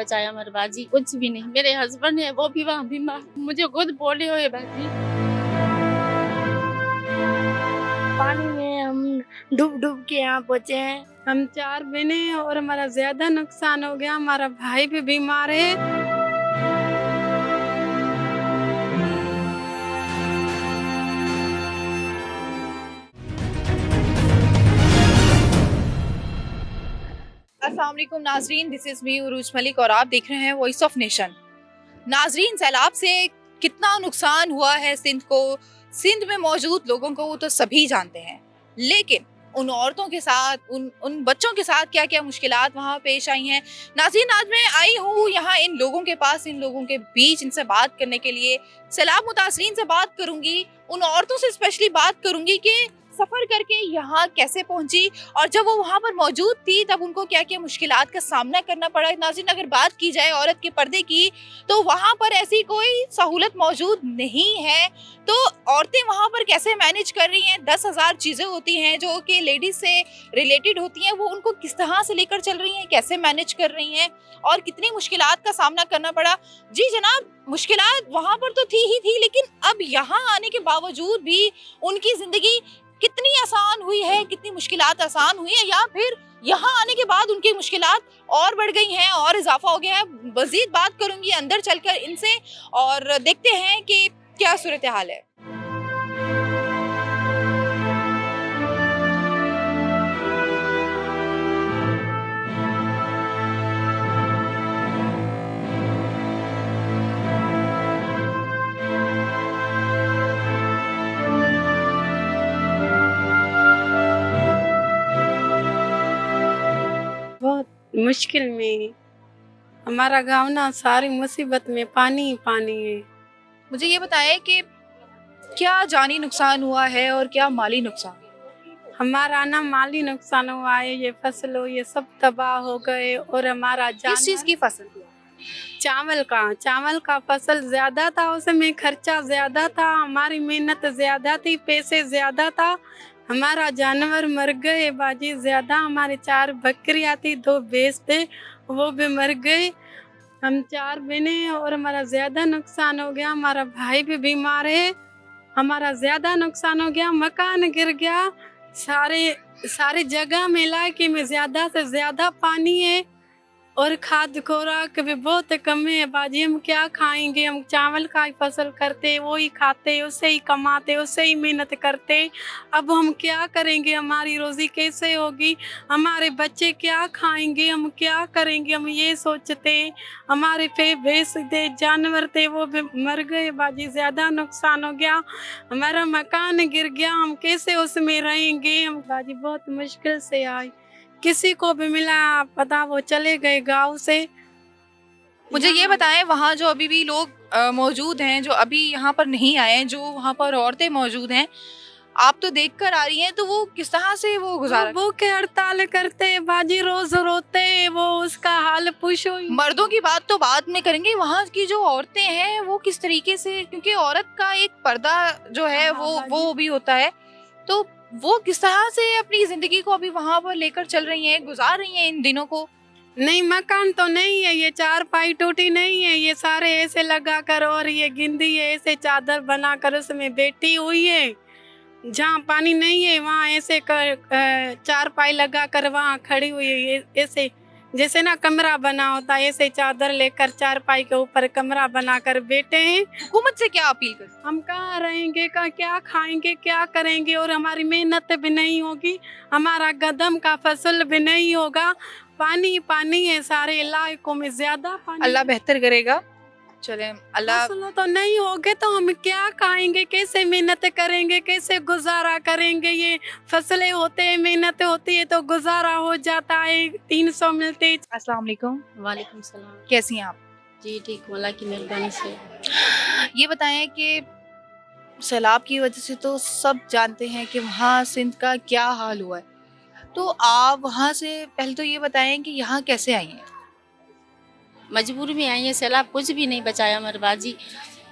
बचाया हमारे बाजी, कुछ भी नहीं। मेरे हस्बैंड है वो भी वहाँ बीमार, मुझे खुद बोले हुए बाजी। पानी में हम डूब डूब के यहाँ पहुँचे हैं। हम 4 बहनें और हमारा ज्यादा नुकसान हो गया। हमारा भाई भी बीमार है। अस्सलाम वालेकुम नाजरीन, दिस इज़ मी उरूज मलिक और आप देख रहे हैं वॉइस ऑफ नेशन। नाजरीन, सैलाब से कितना नुकसान हुआ है सिंध को, सिंध में मौजूद लोगों को वो तो सभी जानते हैं, लेकिन उन औरतों के साथ, उन बच्चों के साथ क्या क्या मुश्किलात वहाँ पेश आई हैं। नाज़रीन, आज मैं आई हूँ यहाँ इन लोगों के पास, इन लोगों के बीच, इनसे बात करने के लिए। सैलाब मुतासरीन से बात करूँगी, उन औरतों से स्पेशली बात करूँगी कि सफ़र करके यहाँ कैसे पहुँची और जब वो वहाँ पर मौजूद थी तब उनको क्या क्या मुश्किलात का सामना करना पड़ा। नाज़रीन, अगर बात की जाए औरत के पर्दे की तो वहाँ पर ऐसी कोई सहूलत मौजूद नहीं है, तो औरतें वहाँ पर कैसे मैनेज कर रही हैं। 10,000 चीज़ें होती हैं जो कि लेडीज़ से रिलेटेड होती हैं, वो उनको किस तरह से लेकर चल रही हैं, कैसे मैनेज कर रही हैं और कितनी मुश्किलात का सामना करना पड़ा। जी जनाब, मुश्किलात वहाँ पर तो थी ही थी, लेकिन अब यहाँ आने के बावजूद भी उनकी ज़िंदगी कितनी आसान हुई है, कितनी मुश्किलात आसान हुई है, या फिर यहाँ आने के बाद उनकी मुश्किलात और बढ़ गई हैं और इजाफा हो गया है। मज़ीद बात करूँगी अंदर चलकर इनसे और देखते हैं कि क्या सूरत हाल है। बहुत मुश्किल में हमारा गाँव ना सारी मुसीबत में पानी ही पानी है। मुझे ये बताएं कि क्या जानी नुकसान हुआ है और क्या माली नुकसान? हमारा ना माली नुकसान हुआ है, ये फसलों ये सब तबाह हो गए और हमारा किस चीज़ की फसल हुआ? चावल का फसल ज्यादा था, उसमें खर्चा ज्यादा था, हमारी मेहनत ज्यादा थी, पैसे ज्यादा था, हमारा जानवर मर गए बाजी ज्यादा। हमारे 4 बकरियां थी, 2 भैंस थे, वो भी मर गए। हम 4 बहनें और हमारा ज्यादा नुकसान हो गया। हमारा भाई भी बीमार है, हमारा ज्यादा नुकसान हो गया। मकान गिर गया, सारे जगह में इलाके में ज्यादा से ज्यादा पानी है और खाद खुराक भी बहुत कम है बाजी। हम क्या खाएंगे? हम चावल का ही फसल करते, वो ही खाते, उससे ही कमाते, उससे ही मेहनत करते। अब हम क्या करेंगे? हमारी रोजी कैसे होगी? हमारे बच्चे क्या खाएंगे? हम क्या करेंगे? हम ये सोचते। हमारे भैंस थे, जानवर थे, वो भी मर गए बाजी, ज्यादा नुकसान हो गया। हमारा मकान गिर गया, हम कैसे उसमें रहेंगे? हम बाजी बहुत मुश्किल से आए, किसी को भी मिला पता वो चले गए गांव से। मुझे ये बताएं, वहाँ जो अभी भी लोग मौजूद हैं, जो अभी यहाँ पर नहीं आए हैं, जो वहाँ पर औरतें मौजूद हैं, आप तो देख कर आ रही हैं, तो वो किस तरह से वो गुजारा? वो भूखे हड़ताल करते बाजी, रोज रोते, वो उसका हाल पूछो। मर्दों की बात तो बाद में करेंगे, वहाँ की जो औरतें हैं वो किस तरीके से, क्योंकि औरत का एक पर्दा जो है वो भी होता है, तो वो किस तरह से अपनी जिंदगी को अभी वहाँ पर लेकर चल रही हैं, गुजार रही हैं इन दिनों को? नहीं, मकान तो नहीं है, ये 4 पाई टूटी नहीं है, ये सारे ऐसे लगा कर और ये गिंदी है ऐसे चादर बना कर उसमें बैठी हुई है। जहाँ पानी नहीं है वहाँ ऐसे कर 4 पाई लगा कर वहाँ खड़ी हुई है, ऐसे जैसे ना कमरा बना होता है, ऐसे चादर लेकर 4 पाई के ऊपर कमरा बनाकर बैठे हैं। हुकूमत से क्या अपील कर? हम कहाँ रहेंगे, क्या खाएंगे, क्या करेंगे? और हमारी मेहनत भी नहीं होगी, हमारा गदम का फसल भी नहीं होगा। पानी पानी है सारे इलाकों में, ज्यादा पानी। अल्लाह बेहतर करेगा, चले अल्लाह। फसलों तो नहीं होगे तो हम क्या खाएंगे, कैसे मेहनत करेंगे, कैसे गुजारा करेंगे? ये फसलें होते हैं, मेहनत होती है तो गुजारा हो जाता है, 300 मिलते। अस्सलाम वालेकुम। वालेकुम सलाम। कैसी हैं आप? जी ठीक हूँ, अल्लाह की मेहरबानी से। ये बताएं कि सैलाब की वजह से तो सब जानते हैं कि वहाँ सिंध का क्या हाल हुआ है, तो आप वहाँ से पहले तो ये बताएं कि यहाँ कैसे आई हैं? मजबूरी में आई है, सैलाब कुछ भी नहीं बचाया हमारे बाजी,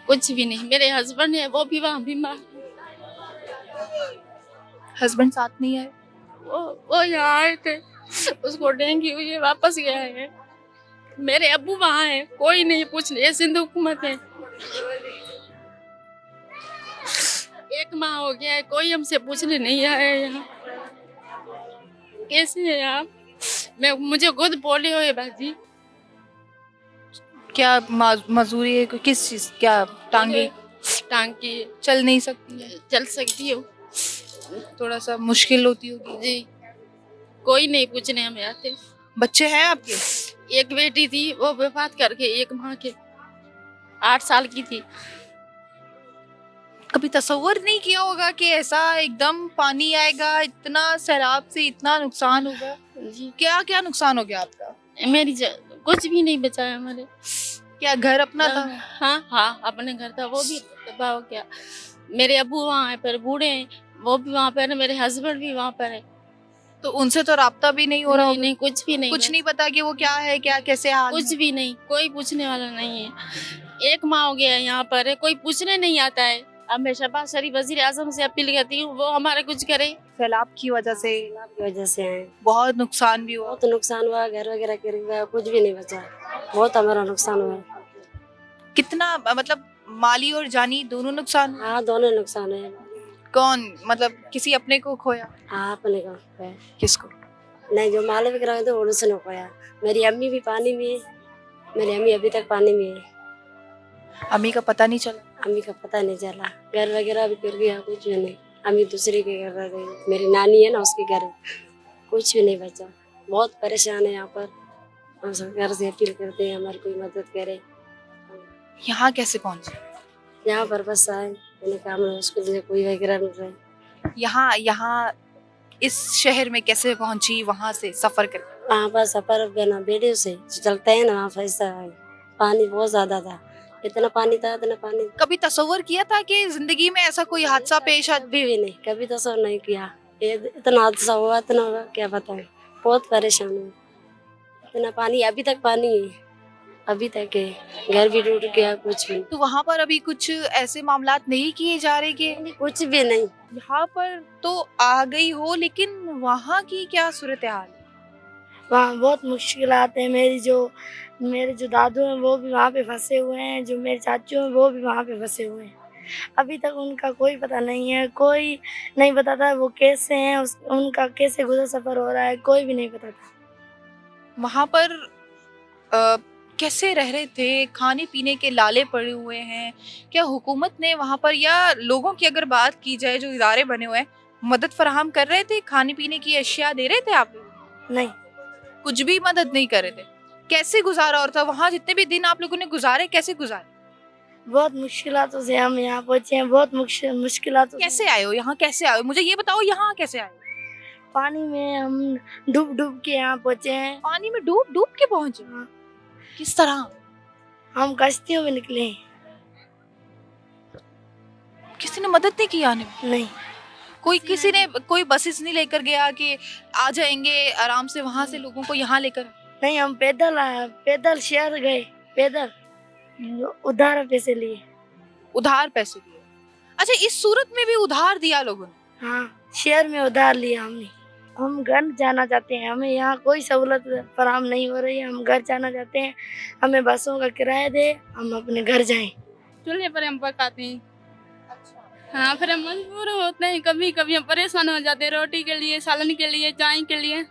कुछ भी नहीं। मेरे हस्बैंड है वो भी वहाँ बीमार, हस्बैंड साथ नहीं आए? वो यहाँ आए थे, उसको डेंगू हुई है, वापस गया है। मेरे अब्बू वहाँ है, कोई नहीं पूछने, ये सिंध हुकूमत है। 1 माह हो गया है, कोई हमसे पूछने नहीं आया है यहाँ। कैसे है आप? मुझे खुद पोलियो है बाजी। क्या मजदूरी है? किस चीज? क्या टांगे? टांग की चल नहीं सकती है? चल सकती हो, थोड़ा सा मुश्किल होती होगी। जी। कोई नहीं पूछने हमें आते। बच्चे हैं आपके? एक बेटी थी, वो वफात कर गई 1 माह के, 8 साल की थी। कभी तसव्वुर नहीं किया होगा कि ऐसा एकदम पानी आएगा, इतना सैलाब से इतना नुकसान होगा? जी। क्या क्या नुकसान हो गया आपका? कुछ भी नहीं बचा है हमारे। क्या घर अपना था? हाँ हाँ, अपने घर था, वो भी तबाह हो गया। मेरे अब्बू वहाँ है पर बूढ़े हैं, वो भी वहाँ पर है, मेरे हस्बैंड भी वहाँ पर है। तो उनसे तो राब्ता भी नहीं हो रहा नहीं, होगा? नहीं, कुछ भी नहीं। कुछ नहीं पता कि वो क्या है, क्या कैसे हाल कुछ है? भी नहीं, कोई पूछने वाला नहीं है। 1 माह हो गया है यहाँ पर है, कोई पूछने नहीं आता है। अब मैं शहबाज शरीफ वजीर आजम से अपील करती हूँ, वो हमारे कुछ करे। सैलाब की वजह से की वजह से है, बहुत नुकसान भी हुआ। बहुत नुकसान हुआ, घर वगैरह गिर गया, कुछ भी नहीं बचा, बहुत हमारा नुकसान हुआ। कितना मतलब माली और जानी दोनों नुकसान? हाँ, दोनों नुकसान है। कौन मतलब किसी अपने को खोया? हाँ, अपने का है। किसको? नहीं, जो माल वगैरह है तो उसने खोया। मेरी अम्मी भी पानी में है, मेरी अम्मी अभी तक पानी में है। अम्मी का पता नहीं चला? अम्मी का पता नहीं चला, घर वगैरह भी गिर गया, कुछ भी नहीं। अम्मी दूसरे के घर रह गई, मेरी नानी है ना उसके घर, कुछ भी नहीं बचा। बहुत परेशान है यहाँ पर। हम सरकार से अपील करते हैं हमारी कोई मदद करे। यहाँ कैसे पहुँचे? यहाँ पर बस आए, मैंने कहा मुश्किल से कोई वगैरह मिल रहा है। यहाँ इस शहर में कैसे पहुँची? वहाँ से सफर करके? वहाँ पर सफर बिना बेड़े से चलते हैं ना, वहाँ फैसा है। पानी बहुत ज्यादा था, इतना पानी था, इतना पानी। कभी तसव्वुर किया था कि जिंदगी में ऐसा कोई हादसा पेश आ? कभी भी नहीं, कभी तो सब नहीं किया। ये इतना हादसा हुआ, इतना हुआ, क्या बताएं। बहुत परेशान हूँ, इतना पानी, अभी तक पानी है, अभी तक है। घर भी टूट गया, कुछ भी। तो वहाँ पर अभी कुछ ऐसे मामलात नहीं किए जा रहे कि? कुछ भी नहीं। यहाँ पर तो आ गई हो, लेकिन वहाँ की क्या सूरत हाल है? वहाँ बहुत मुश्किल आते हैं। मेरे जो दादू हैं वो भी वहाँ पे फंसे हुए हैं, जो मेरे चाचू हैं वो भी वहाँ पे फंसे हुए हैं। अभी तक उनका कोई पता नहीं है, कोई नहीं बताता वो कैसे हैं, उनका कैसे गुजर सफर हो रहा है, कोई भी नहीं बताता। वहाँ पर कैसे रह रहे थे? खाने पीने के लाले पड़े हुए हैं क्या? हुकूमत ने वहाँ पर या लोगों की अगर बात की जाए, जो इदारे बने हुए हैं, मदद फराहम कर रहे थे? खाने पीने की अशिया दे रहे थे आप लोग? नहीं, कुछ भी मदद नहीं कर रहे थे। कैसे गुजारा और था वहाँ जितने भी दिन आप लोगों ने गुजारे, कैसे गुजारे? बहुत मुश्किलातों से हम यहाँ पहुँचे हैं, बहुत मुश्किलातों से। कैसे आए हो यहाँ? कैसे आए हो? मुझे ये बताओ, यहाँ कैसे आए हो? पानी में हम डूब के यहाँ पहुँचे हैं। पानी में डूब के पहुंचे? हाँ। किस तरह? हम कश्तियों में निकले हैं। किसी ने मदद नहीं की आने में? नहीं, किसी ने कोई बसेस नहीं लेकर गया कि आ जाएंगे आराम से वहां से लोगों को यहाँ लेकर? नहीं, हम पैदल शहर गए, पैदल उधार पैसे लिए। उधार पैसे दिए? अच्छा, इस सूरत में भी उधार दिया लोगों ने? हाँ, शहर में उधार लिया हमने। हम घर जाना चाहते हैं, हमें यहाँ कोई सहूलत फराहम नहीं हो रही है। हम घर जाना चाहते हैं, हमें बसों का किराया दे, हम अपने घर जाएं। चूल्हे पर हम पकाते हैं। हाँ, फिर हम मजबूर होते हैं, कभी कभी हम परेशान हो जाते हैं रोटी के लिए, सालन के लिए, चाय के लिए।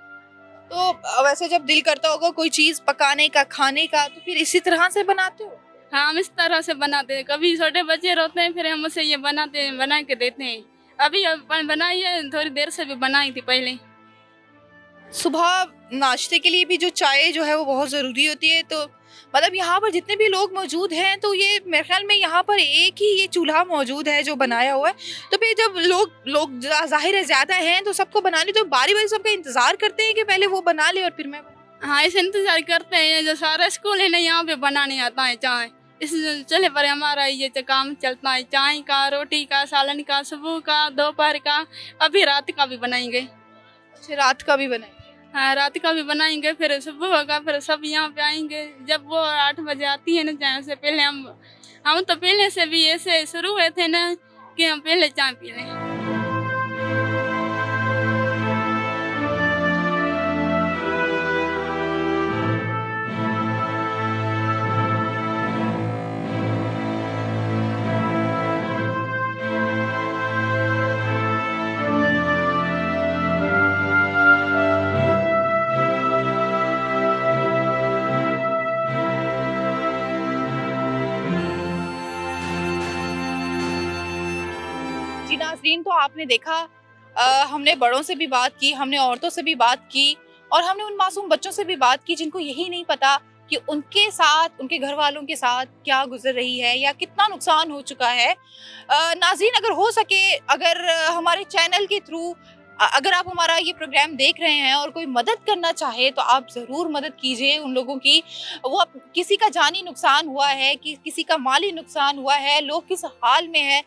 तो वैसे जब दिल करता होगा कोई चीज पकाने का, खाने का, तो फिर इसी तरह से बनाते हो? हाँ, हम इस तरह से बनाते हैं। कभी छोटे बच्चे रोते हैं, फिर हम उसे ये बना के देते हैं। अभी बनाई है, थोड़ी देर से भी बनाई थी पहले। सुबह नाश्ते के लिए भी जो चाय जो है वो बहुत ज़रूरी होती है। तो मतलब यहाँ पर जितने भी लोग मौजूद हैं, तो ये मेरे ख्याल में यहाँ पर एक ही ये चूल्हा मौजूद है जो बनाया हुआ है। तो फिर जब लोग जाहिर है ज़्यादा हैं, तो सबको बनाने, तो बारी बारी सबका इंतज़ार करते हैं कि पहले वो बना ले और फिर मैं बना। हाँ, ऐसे इंतजार करते हैं। जो सारा स्कूल है ना, यहाँ पे बनाने आता है चाय। इस चूल्हे पर हमारा ये काम चलता है, चाय का, रोटी का, सालन का, सुबह का, दोपहर का, अभी रात का भी बनाएंगे। अच्छा, रात का भी बनाए? हाँ, रात का भी बनाएंगे, फिर सुबह होगा, फिर सब यहाँ पे आएंगे। जब वो 8 बजे आती है ना चाय से पहले, हम तो पहले से भी ऐसे शुरू हुए थे ना कि हम पहले चाय पी लें। नाजरीन, तो आपने देखा हमने बड़ों से भी बात की, हमने औरतों से भी बात की और हमने उन मासूम बच्चों से भी बात की जिनको यही नहीं पता कि उनके साथ, उनके घर वालों के साथ क्या गुजर रही है या कितना नुकसान हो चुका है। नाज़रीन, अगर हो सके, अगर हमारे चैनल के थ्रू अगर आप हमारा ये प्रोग्राम देख रहे हैं और कोई मदद करना चाहे तो आप ज़रूर मदद कीजिए उन लोगों की। किसी का जानी नुकसान हुआ है, कि किसी का माली नुकसान हुआ है, लोग किस हाल में है,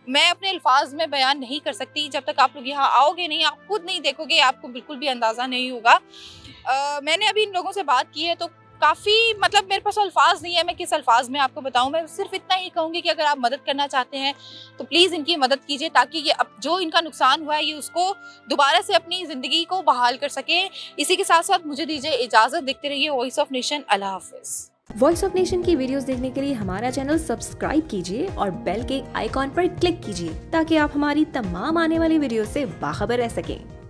मैं अपने अल्फाज में बयान नहीं कर सकती। जब तक आप लोग यहाँ आओगे नहीं, आप खुद नहीं देखोगे, आपको बिल्कुल भी अंदाज़ा नहीं होगा। मैंने अभी इन लोगों से बात की है तो काफ़ी, मतलब मेरे पास अल्फाज नहीं है, मैं किस अल्फाज में आपको बताऊं। मैं सिर्फ इतना ही कहूँगी कि अगर आप मदद करना चाहते हैं तो प्लीज़ इनकी मदद कीजिए, ताकि ये अब जो इनका नुकसान हुआ है ये उसको दोबारा से अपनी ज़िंदगी को बहाल कर सकें। इसी के साथ साथ मुझे दीजिए इजाज़त। देखते रहिए वॉइस ऑफ नेशन। अल्लाह हाफिज़। वॉइस ऑफ नेशन की वीडियोस देखने के लिए हमारा चैनल सब्सक्राइब कीजिए और बेल के आइकॉन पर क्लिक कीजिए ताकि आप हमारी तमाम आने वाली वीडियो से बाखबर रह सकें।